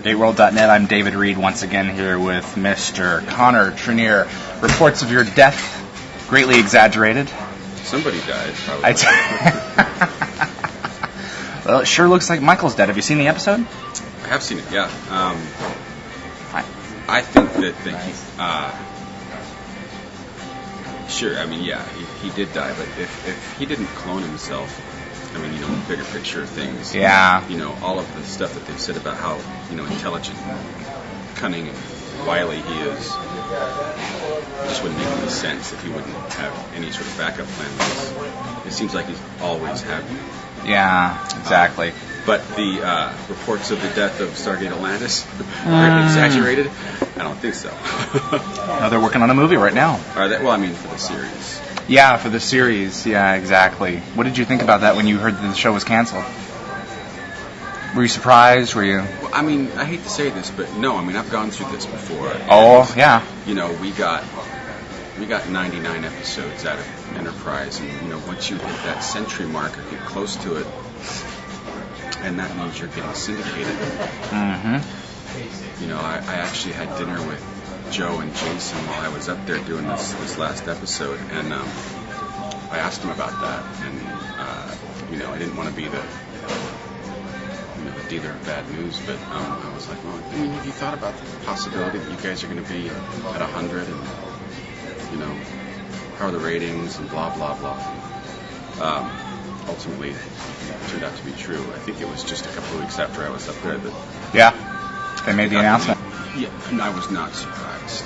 For GateWorld.net, I'm David Reed, once again here with Mr. Connor Trinneer. Reports of your death, greatly exaggerated. Somebody died, probably. Well, it sure looks like Michael's dead. Have you seen the episode? I have seen it, yeah. I think that he... sure, I mean, yeah, he did die, but if he didn't clone himself... I mean, the bigger picture of things. Yeah. All of the stuff that they've said about how, intelligent, cunning, and wily he is. It just wouldn't make any sense if he wouldn't have any sort of backup plan. It seems like he's always had one. Yeah, exactly. But the reports of the death of Stargate Atlantis are exaggerated? I don't think so. No, they're working on a movie right now. Are they? Well, I mean, for the series. Yeah, for the series. Yeah, exactly. What did you think about that when you heard that the show was canceled? Were you surprised? Were you... Well, I mean, I hate to say this, but no. I mean, I've gone through this before. Oh, yeah. We got 99 episodes out of Enterprise, and once you hit that century mark or get close to it, and that means you're getting syndicated. Mm-hmm. I actually had dinner with Joe and Jason while I was up there doing this last episode, and I asked them about that, and I didn't want to be the dealer of bad news, but I was like, well, I mean, have you thought about the possibility that you guys are going to be at 100, and how are the ratings, and blah blah blah. Ultimately, it turned out to be true. I think it was just a couple of weeks after I was up there that they made the announcement. Yeah, and I was not surprised.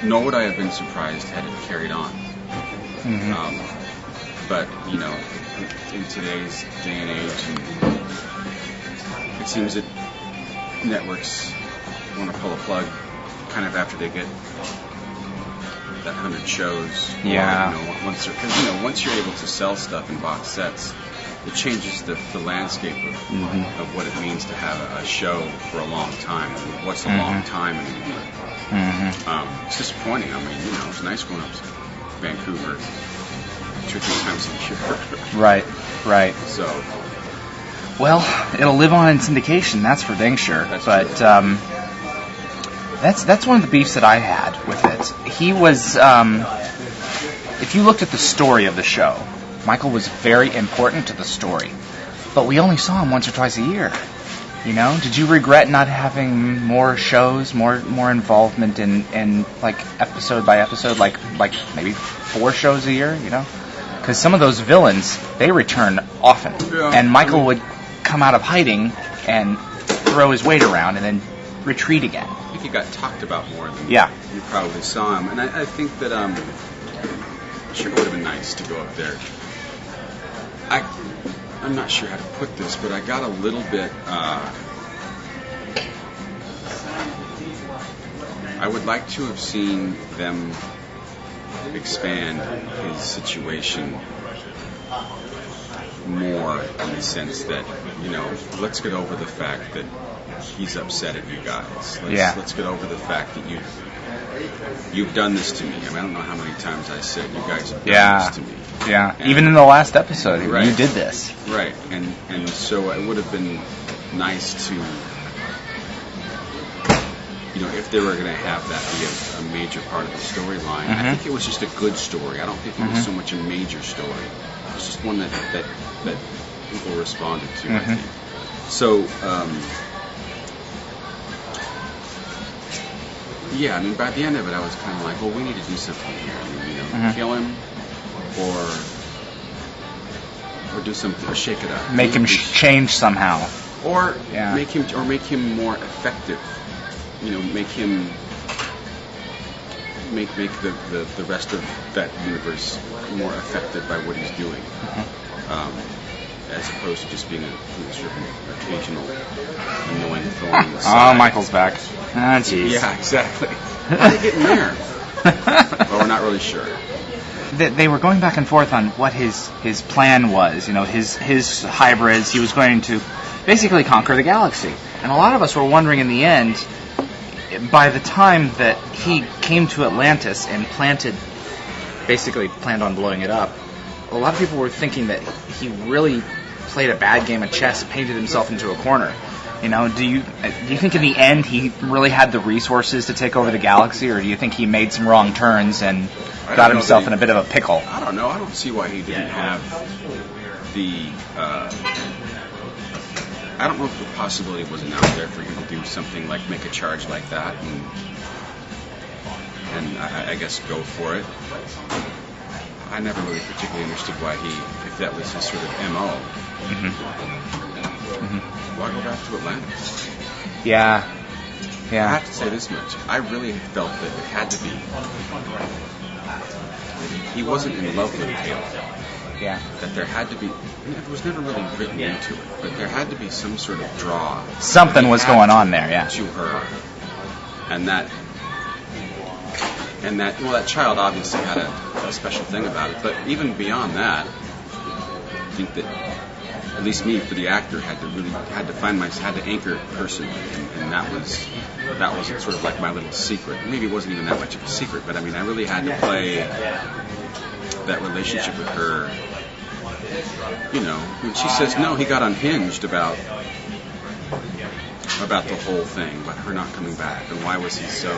Nor would I have been surprised had it carried on. Mm-hmm. But, in today's day and age, it seems that networks want to pull a plug kind of after they get that 100 shows. Yeah. Once you're able to sell stuff in box sets, it changes the landscape of what it means to have a show for a long time. And what's a long time anymore? Mm-hmm. It's disappointing. I mean, it's nice going up to Vancouver 2 or 3 times a year. Right. So, well, it'll live on in syndication. That's for dang sure. That's true. That's one of the beefs that I had with it. He was, if you looked at the story of the show, Michael was very important to the story, but we only saw him once or twice a year. Did you regret not having more shows, more involvement in like episode by episode, like maybe 4 shows a year? Because some of those villains, they return often, and Michael would come out of hiding and throw his weight around and then retreat again. I think he got talked about more than you probably saw him, and I think that sure it would have been nice to go up there. I'm not sure how to put this, but I got a little bit... I would like to have seen them expand his situation more in the sense that, let's get over the fact that he's upset at you guys. Let's get over the fact that you've done this to me. I mean, I don't know how many times I said you guys have done this to me. Yeah, and even in the last episode, you did this. Right, and so it would have been nice to, if they were going to have that be a major part of the storyline. I think it was just a good story. I don't think it was so much a major story. It was just one that people responded to, I think. So, I mean, by the end of it, I was kind of like, well, we need to do something here. I mean, kill him, or do something, or shake it up. Make him change somehow, or make him more effective. Make him make the rest of that universe more affected by what he's doing, as opposed to just being a sort of occasional annoying thorn in the side. Oh, Michael's back. Ah, jeez. Yeah, exactly. How are they getting there? Well, we're not really sure. They were going back and forth on what his plan was. His hybrids. He was going to basically conquer the galaxy. And a lot of us were wondering in the end, by the time that he came to Atlantis and planned on blowing it up, a lot of people were thinking that he really played a bad game of chess, painted himself into a corner. Do you think in the end he really had the resources to take over the galaxy, or do you think he made some wrong turns and got himself in a bit of a pickle? I don't know. I don't see why he didn't have the... I don't know if the possibility wasn't out there for him to do something like make a charge like that and I guess go for it. I never really particularly understood why if that was his sort of MO. Why go back to Atlantis? Yeah. I have to say this much. I really felt that it had to be. He wasn't in love with Kayla. Yeah. That there had to be. It was never really written into it, but there had to be some sort of draw. Something was going on there, yeah. To her, and that. Well, that child obviously had a special thing about it, but even beyond that, I think that at least me, for the actor, had to anchor it personally, and that was sort of like my little secret. Maybe it wasn't even that much of a secret, but I mean, I really had to play that relationship with her. When she says no, he got unhinged about the whole thing, about her not coming back, and why was he so,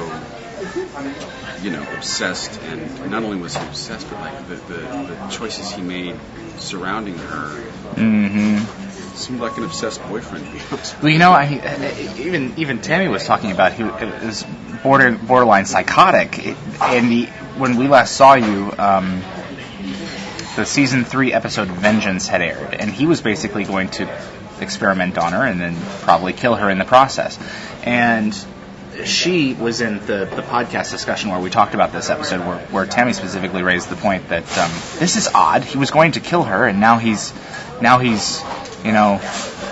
obsessed? And not only was he obsessed, but like the choices he made surrounding her seemed like an obsessed boyfriend, to be honest. Well, even Tammy was talking about he was borderline psychotic, and when we last saw you, the season 3 episode Vengeance had aired, and he was basically going to experiment on her and then probably kill her in the process. And she was in the podcast discussion where we talked about this episode where Tammy specifically raised the point that this is odd. He was going to kill her, and now he's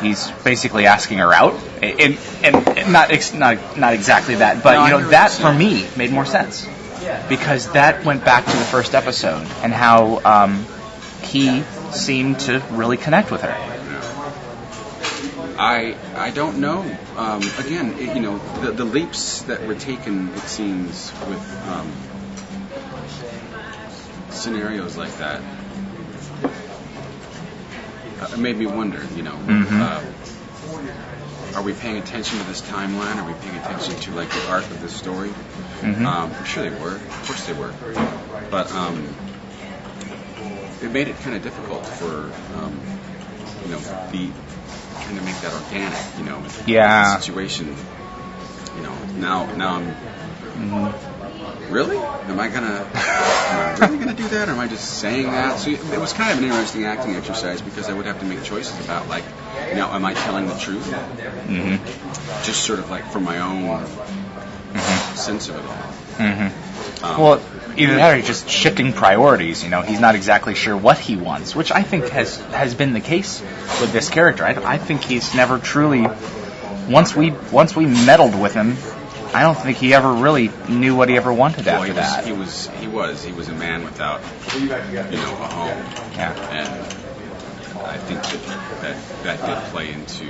he's basically asking her out, and not exactly that, but that for me made more sense, because that went back to the first episode and how he seemed to really connect with her. I don't know. Again, the leaps that were taken, it seems, with scenarios like that, it made me wonder. Are we paying attention to this timeline? Are we paying attention to like the arc of the story? I'm sure they were. Of course they were. But it made it kind of difficult for trying to make that organic, the situation. Now I'm really? Am I really gonna do that, or am I just saying that? So it was kind of an interesting acting exercise, because I would have to make choices about, like, am I telling the truth? Just sort of like from my own sense of it all. Well, either that or just shifting priorities. He's not exactly sure what he wants, which I think has been the case with this character. I think he's never truly. Once we meddled with him, I don't think he ever really knew what he ever wanted after that. He was a man without a home. Yeah. And I think that did play into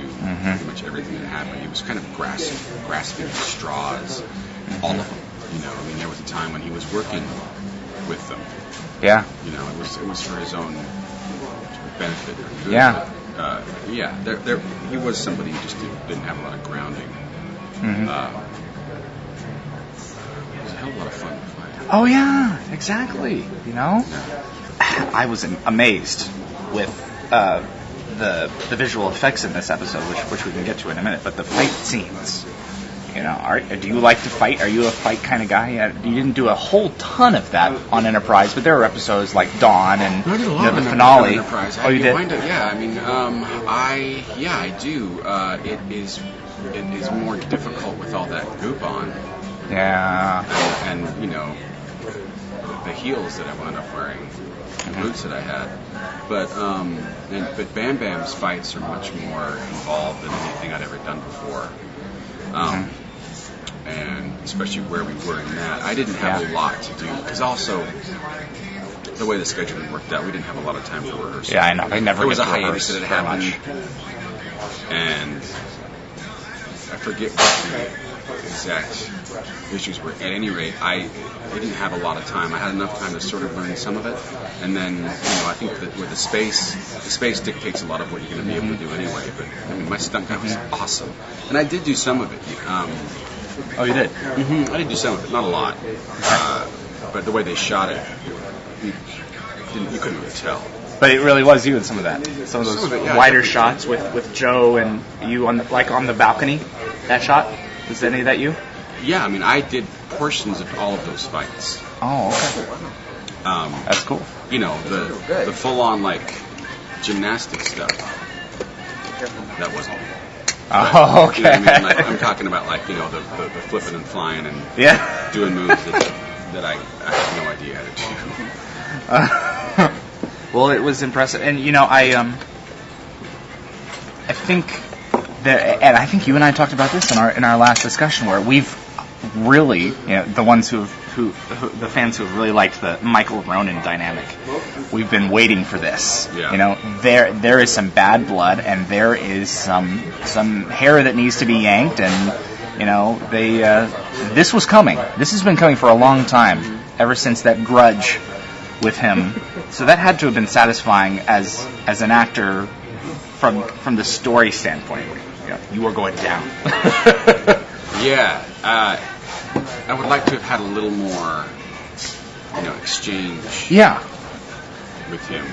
pretty much everything that happened. He was kind of grasping at straws, all of them. There was a time when he was working with them. Yeah. It was for his own benefit or good. Yeah. But, there he was somebody who just didn't have a lot of grounding. It was a hell of a lot of fun to play. Oh yeah, exactly. I was amazed with the visual effects in this episode, which we can get to in a minute. But the fight scenes. Do you like to fight? Are you a fight kind of guy? You didn't do a whole ton of that on Enterprise, but there were episodes like Dawn and the finale. Enterprise. Oh, you did? I do. It is more difficult with all that goop on. Yeah. And the heels that I wound up wearing, the boots that I had. But Bam Bam's fights are much more involved than anything I'd ever done before. And especially where we were in that, I didn't have a lot to do, because also the way the scheduling worked out, we didn't have a lot of time for rehearsal. Yeah, I know. There was a hiatus that had happened, and I forget what exact issues were. At any rate, I didn't have a lot of time. I had enough time to sort of learn some of it, and then I think that with the space dictates a lot of what you're going to be able to do anyway. But I mean, my stunt guy was awesome, and I did do some of it. Oh, you did? Mm-hmm. I did do some of it, not a lot, but the way they shot it, you couldn't really tell. But it really was you in some of that. Some of those wider definitely. shots with Joe and you on the balcony. That shot, was any of that you? Yeah, I mean, I did portions of all of those fights. Oh, okay. That's cool. The full-on gymnastics stuff. That wasn't me. Oh, okay. You know what I mean? I'm talking about the flipping and flying and doing moves that I have no idea how to do. Well, it was impressive, and I think that, and I think you and I talked about this in our last discussion, where we've really, the ones the fans who have really liked the Michael Ronan dynamic, we've been waiting for this. Yeah. There is some bad blood, and there is some hair that needs to be yanked, and this was coming. This has been coming for a long time, ever since that grudge with him. So that had to have been satisfying as an actor from the story standpoint. You were going down. Yeah, I would like to have had a little more, exchange. Yeah. With him.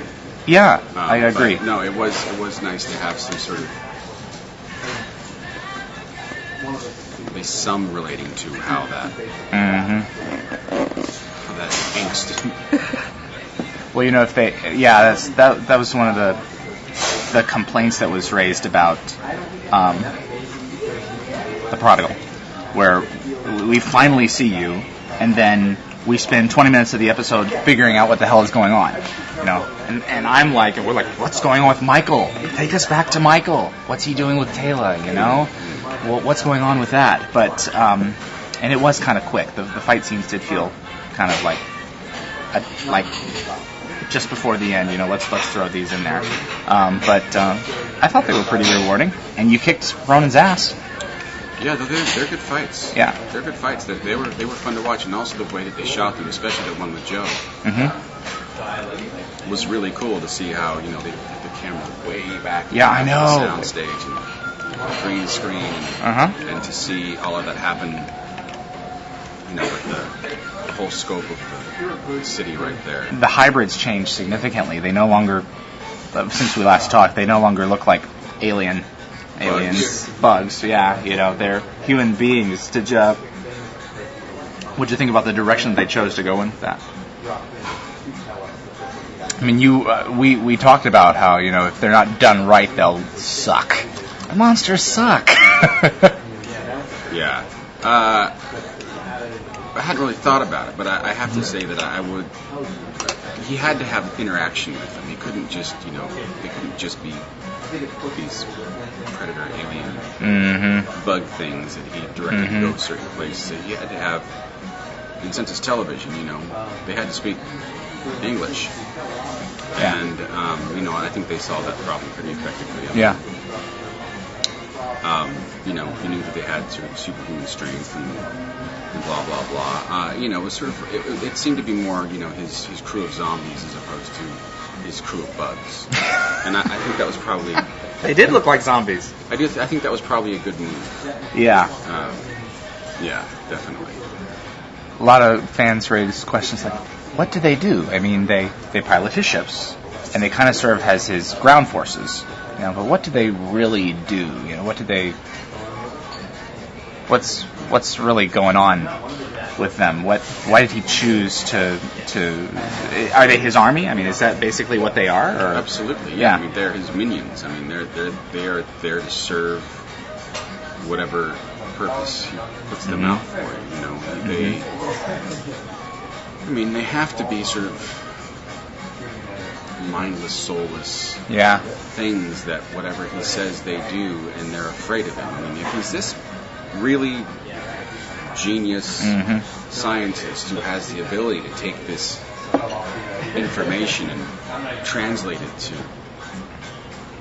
Yeah, I agree. No, it was nice to have some sort of at least some relating to how that angst. Well, if they, that was one of the complaints that was raised about the Prodigal, where we finally see you, and then we spend 20 minutes of the episode figuring out what the hell is going on, and I'm like, and we're like, what's going on with Michael? Take us back to Michael. What's he doing with Taylor? Well, what's going on with that? But and it was kind of quick. The fight scenes did feel kind of like just before the end, let's throw these in there. But I thought they were pretty rewarding, and you kicked Ronan's ass. Yeah, they're good fights. Yeah, they're good fights. They were fun to watch, and also the way that they shot them, especially the one with Joe, was really cool to see how they had the camera way back. Yeah, I know. The sound stage and green screen, and to see all of that happen. With the whole scope of the city right there. The hybrids changed significantly. They no longer, since we last talked, they no longer look like aliens, bugs. Yeah, they're human beings. What'd you think about the direction they chose to go in with that? I mean, we talked about how if they're not done right, they'll suck. The monsters suck. Yeah. I hadn't really thought about it, but I have to say that I would. He had to have interaction with them. He couldn't just, they couldn't just be these predator alien bug things that he directed to go certain places. So he had to have, and since it's television, they had to speak English, and I think they solved that problem pretty effectively. Yeah. He knew that they had sort of superhuman strength and blah blah blah. It was sort of it seemed to be more his crew of zombies as opposed to his crew of bugs. And I think that was probably they did look like zombies. I think that was probably a good move. Yeah. Yeah, definitely. A lot of fans raised questions like, what do they do? I mean, they pilot his ships, and they kind of serve as his ground forces. But what do they really do? What's really going on with them? Why did he choose to? Are they his army? I mean, is that basically what they are? Or? Absolutely, yeah. I mean, they're his minions. I mean, they are there to serve whatever purpose he puts them out for. They have to be sort of mindless, soulless things that whatever he says they do, and they're afraid of him. I mean, if he's this really genius scientist who has the ability to take this information and translate it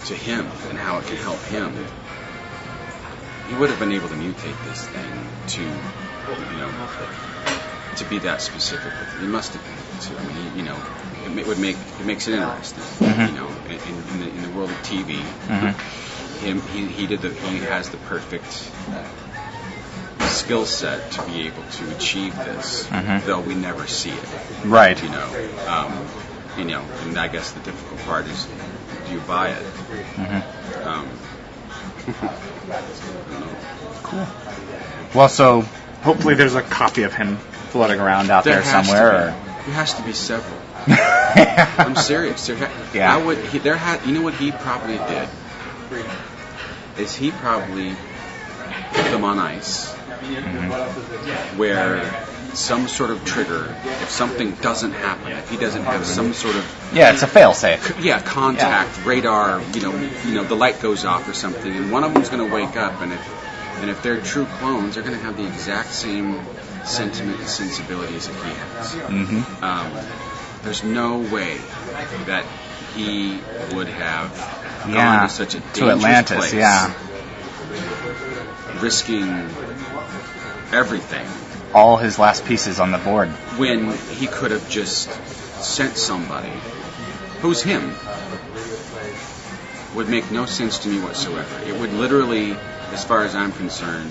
to him and how it can help him, he would have been able to mutate this thing to, to be that specific with it. He must have been able to. I mean, it makes it interesting. In the world of TV, he has the perfect skill set to be able to achieve this, though we never see it. Right. And I guess the difficult part is, do you buy it? I don't know. Cool. Well, so hopefully there's a copy of him floating around out there somewhere. There has to be several. I'm serious. You know what he probably did? Is he probably put them on ice, where some sort of trigger, if something doesn't happen, if he doesn't have some sort of it's a fail-safe. Contact, radar, the light goes off or something, and one of them's going to wake up, and if they're true clones, they're going to have the exact same sentiment and sensibilities that he has. There's no way that he would have gone to such a dangerous Atlantis, place, risking everything. All his last pieces on the board. When he could have just sent somebody who's him. Would make no sense to me whatsoever. It would literally, as far as I'm concerned,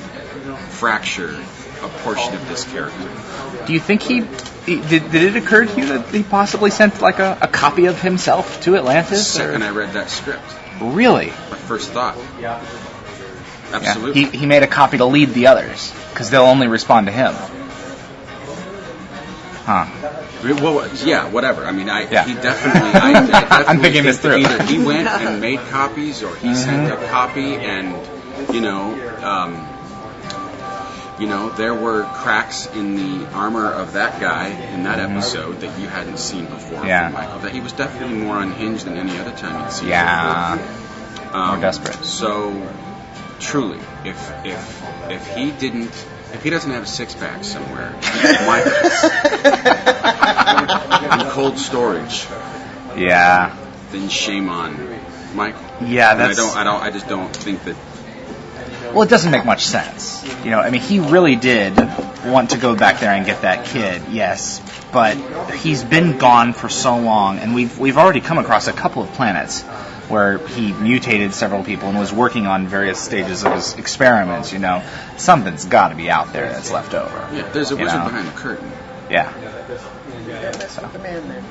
fracture a portion of this character. Do you think did it occur to you that he possibly sent like a copy of himself to Atlantis? The second I read that script. Really? My first thought. Absolutely. Yeah. He made a copy to lead the others, because they'll only respond to him. Huh. Well, yeah, whatever. I mean, he definitely... I definitely I'm thinking this through. Either he went and made copies, or he sent a copy, and, there were cracks in the armor of that guy in that episode that you hadn't seen before from Michael. That he was definitely more unhinged than any other time you'd seen him before. More desperate. So, truly, if he doesn't have a six-pack somewhere, in cold storage, then shame on Michael. Yeah, that's. I just don't think that. Well, it doesn't make much sense. He really did want to go back there and get that kid, yes, but he's been gone for so long, and we've already come across a couple of planets where he mutated several people and was working on various stages of his experiments. Something's got to be out there that's left over. Yeah, there's a wizard behind the curtain. Yeah. The man there.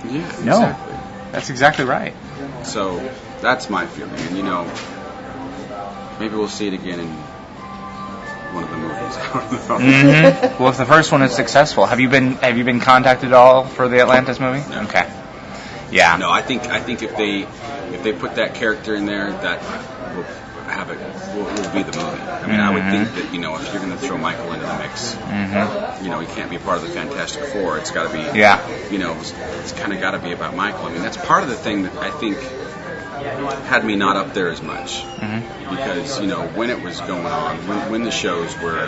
Yeah, exactly. No, that's exactly right. So that's my feeling, and maybe we'll see it again in one of the movies. I don't know. Well, if the first one is successful, have you been contacted at all for the Atlantis movie? No. Okay. Yeah. No, I think if they put that character in there, that will be the movie. I mean, I would think that if you're going to throw Michael into the mix, he can't be part of the Fantastic Four. It's got to be, it's kind of got to be about Michael. I mean, that's part of the thing that I think had me not up there as much, because when it was going on, when the shows were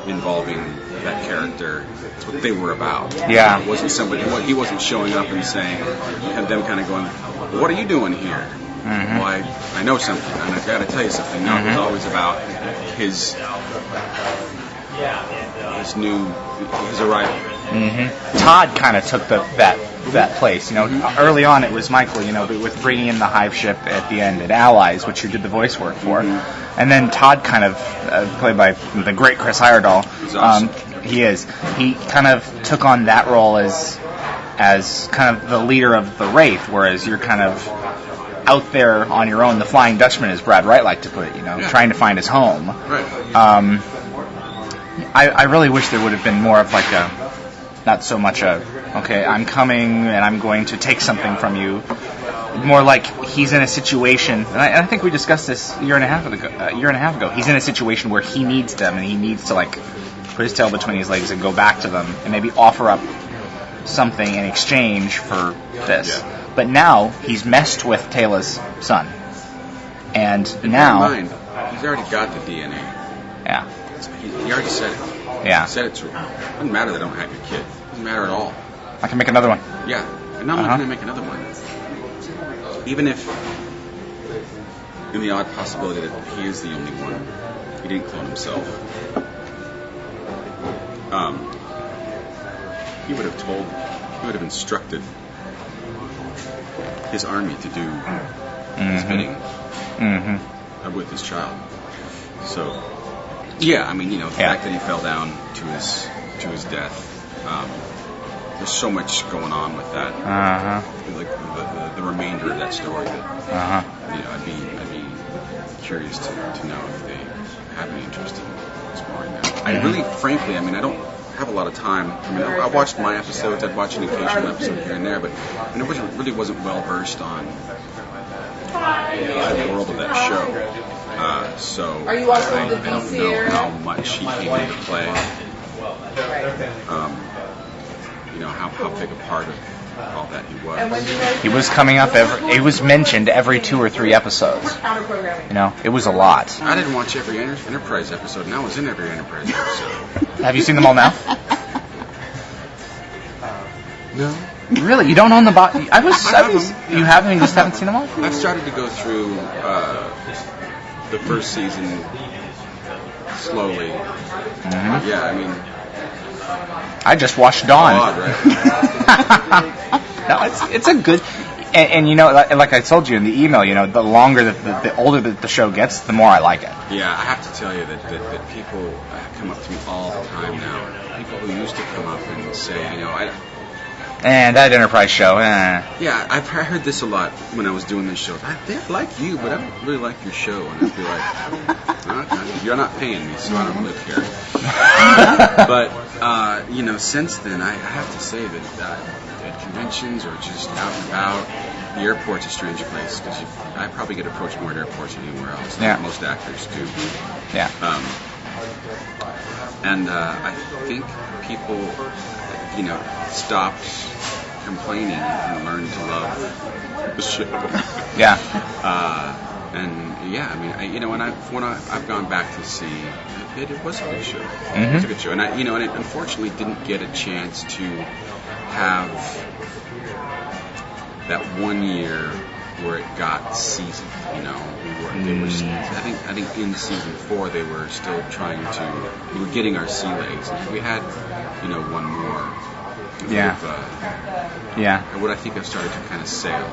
involving that character, that's what they were about. Yeah, it wasn't somebody. He wasn't showing up and saying, and them kind of going, "What are you doing here?" Well, I know something, and I've got to tell you something. No, it was always about his arrival. Todd kind of took that place. Early on it was Michael, but with bringing in the Hive ship at the end at Allies, which you did the voice work for, and then Todd kind of played by the great Chris Heyerdahl. Awesome. He kind of took on that role as kind of the leader of the Wraith, whereas you're kind of out there on your own. The Flying Dutchman, as Brad Wright liked to put it, trying to find his home. Right. I really wish there would have been more of like not so much okay, I'm coming and I'm going to take something from you. More like he's in a situation, and I think we discussed this a year and a half ago. He's in a situation where he needs them, and he needs to put his tail between his legs and go back to them and maybe offer up something in exchange for this. Yeah. But now he's messed with Taylor's son, and now mind, he's already got the DNA. Yeah. He already said it. Yeah. He said it to him. It doesn't matter that I don't have your kid. It doesn't matter at all. I can make another one. Yeah. And not only can I make another one, even if in the odd possibility that he is the only one, He didn't clone himself. He would have instructed his army to do his bidding with his child. So, yeah, I mean, the fact that he fell down to his death. There's so much going on with that. Like the remainder of that story. That, I'd be curious to know if they have any interest in exploring that. I really, frankly, I don't have a lot of time. I watched my episodes. I'd watch an occasional episode here and there, but I really wasn't well versed on the world of that show. So I don't know how much he came into play. How big a part of all that he was. He was coming up he was mentioned every 2 or 3 episodes. It was a lot. I didn't watch every Enterprise episode, and I was in every Enterprise episode. Have you seen them all now? No. Really? You don't own the box? You haven't? You just haven't seen them all? I've started to go through the first season slowly. Yeah, I just watched Dawn. Odd, right? No, it's a good, and like I told you in the email, the longer the older that the show gets, the more I like it. Yeah, I have to tell you that people come up to me all the time now. People who used to come up and say, that Enterprise show. Yeah, I've heard this a lot when I was doing this show. They like you, but I don't really like your show. And I'd be like, you're not paying me, so I don't really care. But, since then, I have to say that at conventions or just out and about, the airport's a strange place because I probably get approached more at airports than anywhere else. Yeah. Most actors do. Yeah. I think people, stopped complaining and learned to love the show. Yeah. When I've gone back to see it was a good show. It was a good show, and I unfortunately didn't get a chance to have that 1 year where it got seasoned. They were just, I think in season 4 they were still we were getting our sea legs. And we had, one more. Yeah. What I think I've started to kind of sail.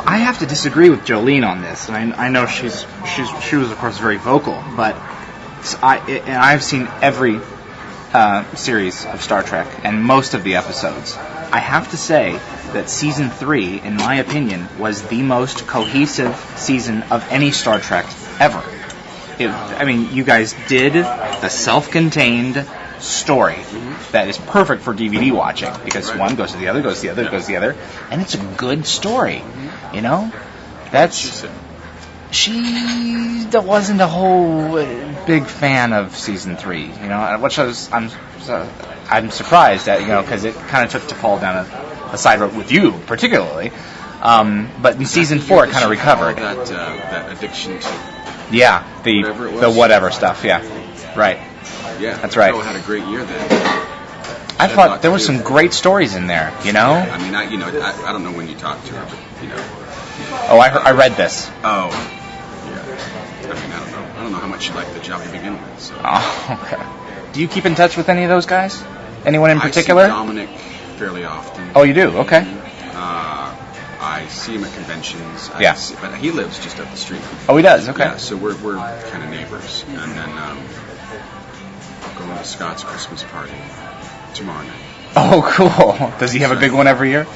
I have to disagree with Jolene on this, and I know she was of course very vocal, but I've seen every series of Star Trek and most of the episodes. I have to say that season 3, in my opinion, was the most cohesive season of any Star Trek ever. You guys did the self-contained story that is perfect for DVD watching because one goes to the other, goes to the other, goes to the other, and it's a good story. She wasn't a whole big fan of season 3. Which I'm surprised at, because it kind of took to fall down a side road with you particularly. But in season 4, it kind of recovered. That addiction to the whatever stuff. Yeah, right. Yeah, that's right. The show had a great year then. I thought there were some great stories in there. I don't know when you talked to her, but Oh, I read this. Oh, yeah. I don't know how much you liked the job to begin with. So. Oh, okay. Do you keep in touch with any of those guys? Anyone in particular? I see Dominic fairly often. Oh, you do? Okay. I see him at conventions. But he lives just up the street. Oh, he does? Okay. Yeah, so we're kind of neighbors. And then going to Scott's Christmas party tomorrow night. Oh, cool. Does he have a big one every year? He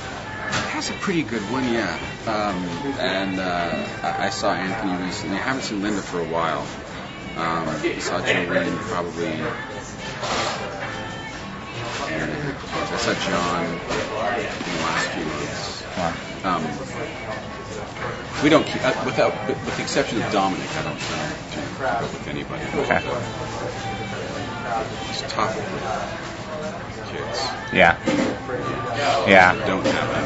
has a pretty good one, yeah. I saw Anthony recently. I haven't seen Linda for a while. I saw Jolene probably. I saw John in the last few months. Wow. We don't keep, with the exception of Dominic, I don't keep up with anybody. Okay. It's tough with kids. Yeah. Don't have that.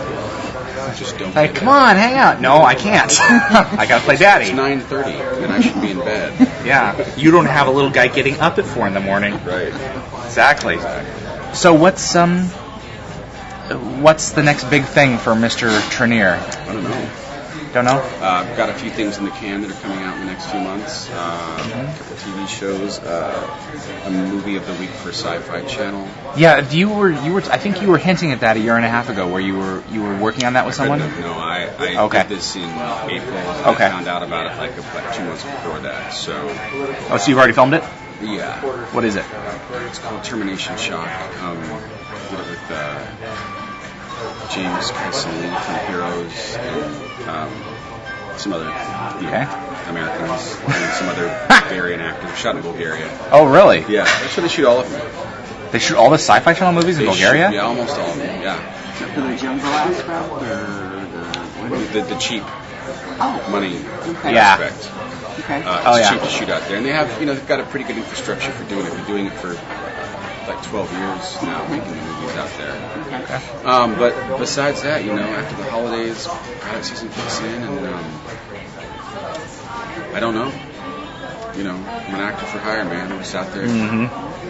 Just don't. Hey, come on, hang out. No, I can't. I gotta play Daddy. It's 9:30, and I should be in bed. Yeah. You don't have a little guy getting up at 4 a.m. Right. Exactly. So what's the next big thing for Mr. Trinneer? I don't know. Don't know. I've got a few things in the can that are coming out in the next few months. A couple TV shows, a movie of the week for Sci-Fi Channel. Yeah, you were. I think you were hinting at that a year and a half ago, where you were working on that with someone. No, I Okay. did this in April. And Okay. I found out about it like 2 months before that. So Oh, so you've already filmed it? yeah, What is it? it's called Termination Shock. Did it with James Cancellation from Heroes and some other Okay. Americans and some other Bulgarian actors. Shot in Bulgaria. Oh, really? Yeah, that's where they shoot all of them. They shoot all the Sci-Fi Channel movies in They Bulgaria? shoot, yeah, almost all of them. Yeah, For the jungle aspect, or the cheap Oh, money okay. Yeah. aspect. Okay. It's Oh, yeah. cheap to shoot out there, and they have, they've got a pretty good infrastructure for doing it. They're doing it for like 12 years now, making the movies out there. Okay. But besides that, after the holidays, pilot season kicks in, and I don't know. I'm an actor for hire, man. I'm just out there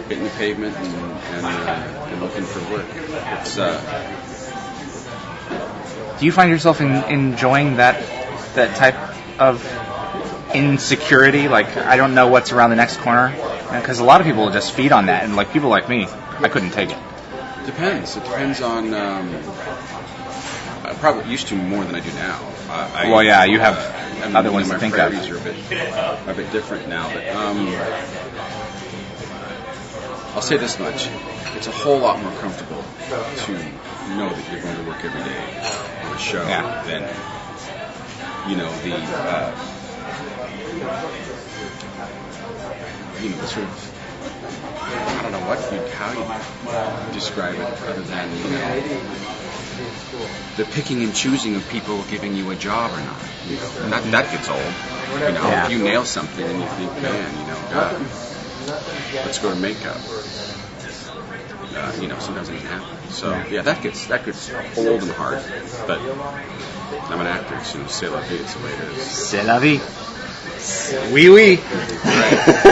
hitting the pavement and looking for work. It's Do you find yourself enjoying that type of insecurity? Like, I don't know what's around the next corner? Because a lot of people just feed on that, and like people like me, I couldn't take it. depends. It depends on. I probably used to more than I do now. Well, yeah, you have other ones my to think priorities of. are a bit different now, but I'll say this much: it's a whole lot more comfortable to know that you're going to work every day on a show than the sort of, I don't know how you describe it other than the picking and choosing of people giving you a job or not. And that gets old. If you nail something and you think, man, let's go to makeup. Sometimes it doesn't happen. So yeah, that gets old and hard. But I'm an actor, so c'est la vie, it's the way it is. C'est la vie. Oui, oui. Right.